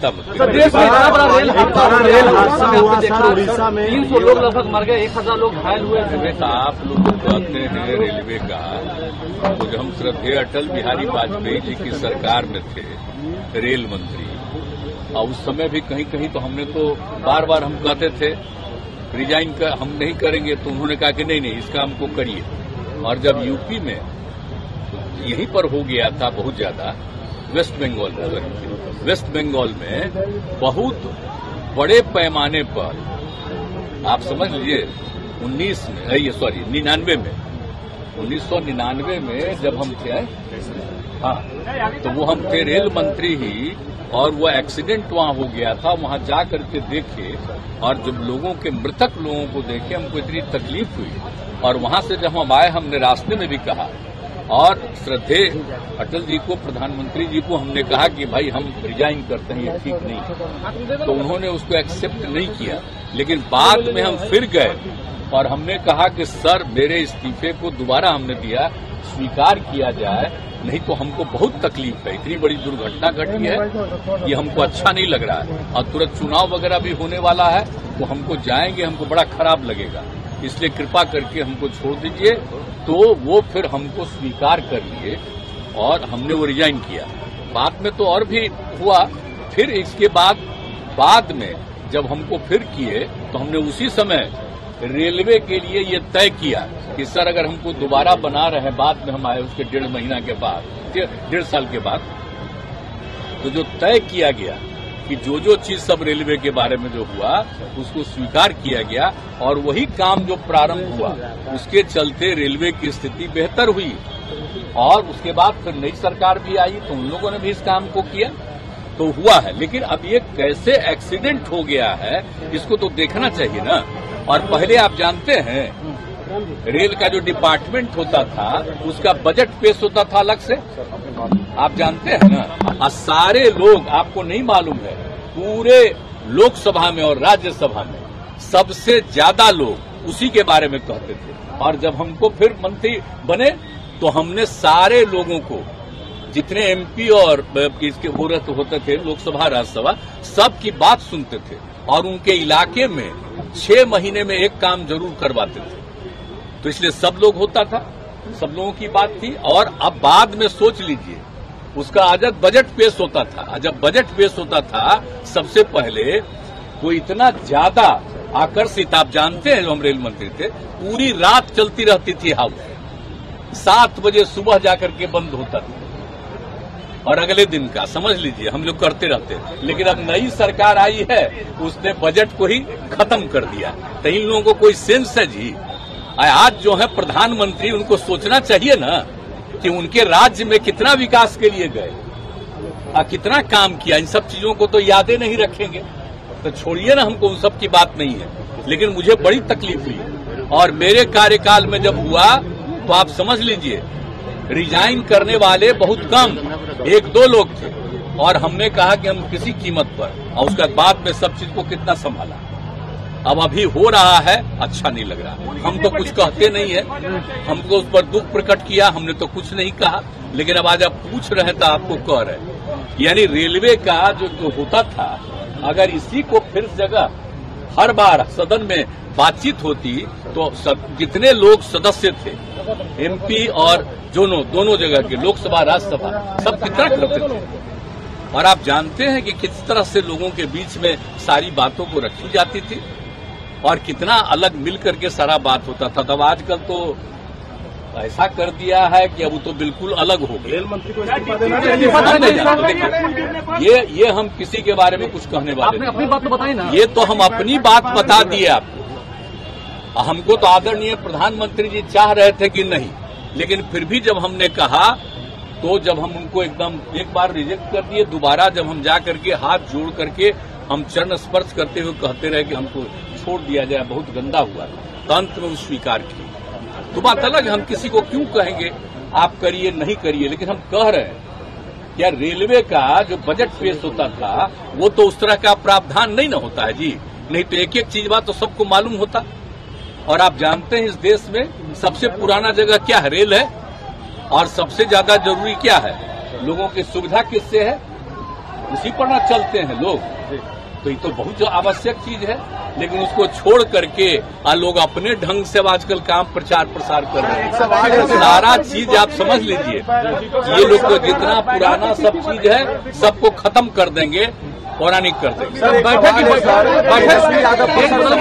चिंता मत देश में इतना बड़ा रेल हादसा हुआ सर, उड़ीसा में 300 लोग लगभग मर गए, 1000 लोग घायल हुए। आप लोग कहते हैं रेलवे का, तो जब हम श्रद्धेय अटल बिहारी वाजपेयी जी की सरकार में थे रेल मंत्री, और उस समय भी कहीं कहीं तो हमने तो बार बार हम कहते थे रिजाइन कर हम नहीं करेंगे, तो उन्होंने कहा कि नहीं इस काम को करिए। और जब यूपी में यहीं पर हो गया था बहुत ज्यादा, वेस्ट बंगाल में बहुत बड़े पैमाने पर, आप समझ लीजिए 1999 में जब हम थे, हाँ, तो वो हम थे रेल मंत्री ही, और वो एक्सीडेंट वहां हो गया था। वहां जा करके देखे, और जब लोगों के मृतक लोगों को देखे हमको इतनी तकलीफ हुई। और वहां से जब हम आए, हमने रास्ते में भी कहा, और श्रद्धेय अटल जी को, प्रधानमंत्री जी को हमने कहा कि भाई हम रिजाइन करते हैं, ये ठीक नहीं है। तो उन्होंने उसको एक्सेप्ट नहीं किया। लेकिन बाद में हम फिर गए और हमने कहा कि सर मेरे इस्तीफे को दोबारा हमने दिया, स्वीकार किया जाए, नहीं तो हमको बहुत तकलीफ है, इतनी बड़ी दुर्घटना घटी है, ये हमको अच्छा नहीं लग रहा है। और तुरंत चुनाव वगैरह भी होने वाला है, तो हमको जाएंगे, हमको बड़ा खराब लगेगा, इसलिए कृपा करके हमको छोड़ दीजिए। तो वो फिर हमको स्वीकार कर लिए और हमने वो रिजाइन किया। बाद में तो और भी हुआ। फिर इसके बाद में जब हमको फिर किए, तो हमने उसी समय रेलवे के लिए ये तय किया कि सर अगर हमको दोबारा बना रहे, बाद में हम आए उसके 1.5 महीना के बाद, 1.5 साल के बाद, तो जो तय किया गया कि जो चीज सब रेलवे के बारे में जो हुआ उसको स्वीकार किया गया, और वही काम जो प्रारंभ हुआ उसके चलते रेलवे की स्थिति बेहतर हुई। और उसके बाद फिर नई सरकार भी आई, तो उन लोगों ने भी इस काम को किया, तो हुआ है। लेकिन अब ये कैसे एक्सीडेंट हो गया है, इसको तो देखना चाहिए ना। और पहले आप जानते हैं रेल का जो डिपार्टमेंट होता था उसका बजट पेश होता था अलग से, आप जानते हैं ना। और सारे लोग, आपको नहीं मालूम है, पूरे लोकसभा में और राज्यसभा में सबसे ज्यादा लोग उसी के बारे में कहते थे। और जब हमको फिर मंत्री बने, तो हमने सारे लोगों को, जितने एमपी और इसके होते थे लोकसभा राज्यसभा, सबकी बात सुनते थे, और उनके इलाके में 6 महीने में एक काम जरूर करवाते थे। तो इसलिए सब लोग होता था, सब लोगों की बात थी। और अब बाद में सोच लीजिए, उसका आज बजट पेश होता था। जब बजट पेश होता था सबसे पहले, तो इतना ज्यादा आकर्षित, आप जानते हैं जो हम रेल मंत्री थे, पूरी रात चलती रहती थी हाउस, 7 बजे सुबह जाकर के बंद होता था, और अगले दिन का समझ लीजिए हम लोग करते रहते। लेकिन अब नई सरकार आई है, उसने बजट को ही खत्म कर दिया। तो इन लोगों को कोई सेंस है जी? आज जो है प्रधानमंत्री, उनको सोचना चाहिए ना कि उनके राज्य में कितना विकास के लिए गए, कितना काम किया। इन सब चीजों को तो यादें नहीं रखेंगे, तो छोड़िए ना, हमको उन सब की बात नहीं है। लेकिन मुझे बड़ी तकलीफ हुई, और मेरे कार्यकाल में जब हुआ तो आप समझ लीजिए रिजाइन करने वाले बहुत कम, 1-2 लोग थे, और हमने कहा कि हम किसी कीमत पर, और उसके बाद में सब चीज को कितना संभाला। अब अभी हो रहा है, अच्छा नहीं लग रहा। हम तो कुछ कहते नहीं है, हमको उस पर दुख प्रकट किया, हमने तो कुछ नहीं कहा। लेकिन अब आज आप पूछ रहे तो आपको कह रहे, यानी रेलवे का जो होता था, अगर इसी को फिर जगह हर बार सदन में बातचीत होती, तो जितने लोग सदस्य थे, एमपी और दोनों जगह के, लोकसभा राज्यसभा, सब कितना करते थे। और आप जानते हैं कि किस तरह से लोगों के बीच में सारी बातों को रखी जाती थी, और कितना अलग मिल करके सारा बात होता था। तब आजकल तो ऐसा कर दिया है कि अब तो बिल्कुल अलग हो गया। रेल मंत्री को इस्तीफा देना चाहिए। ये हम किसी के बारे में कुछ कहने वाले नहीं। अपनी बात तो बताइए ना। ये तो हम अपनी बात बता दिए आपको। हमको तो आदरणीय प्रधानमंत्री जी चाह रहे थे कि नहीं, लेकिन फिर भी जब हमने कहा, तो जब हम उनको एकदम एक बार रिजेक्ट कर दिए, दोबारा जब हम जा करके हाथ जोड़ करके हम चरण स्पर्श करते हुए कहते रहे कि हमको छोड़ दिया जाए, बहुत गंदा हुआ, तो अंत में वो स्वीकार किए। तो बात अलग, हम किसी को क्यों कहेंगे आप करिए नहीं करिए, लेकिन हम कह रहे हैं क्या रेलवे का जो बजट पेश होता था, वो तो उस तरह का प्रावधान नहीं ना होता है जी। नहीं तो एक चीज बात तो सबको मालूम होता। और आप जानते हैं इस देश में सबसे पुराना जगह क्या है? रेल है। और सबसे ज्यादा जरूरी क्या है? लोगों की सुविधा किससे है? उसी पर ना चलते हैं लोग। तो ये तो बहुत आवश्यक चीज है, लेकिन उसको छोड़ करके लोग अपने ढंग से आजकल काम प्रचार प्रसार कर रहे हैं। सारा चीज आप समझ लीजिए, ये लोग को जितना पुराना सब चीज है सबको खत्म कर देंगे, पौराणिक कर देंगे।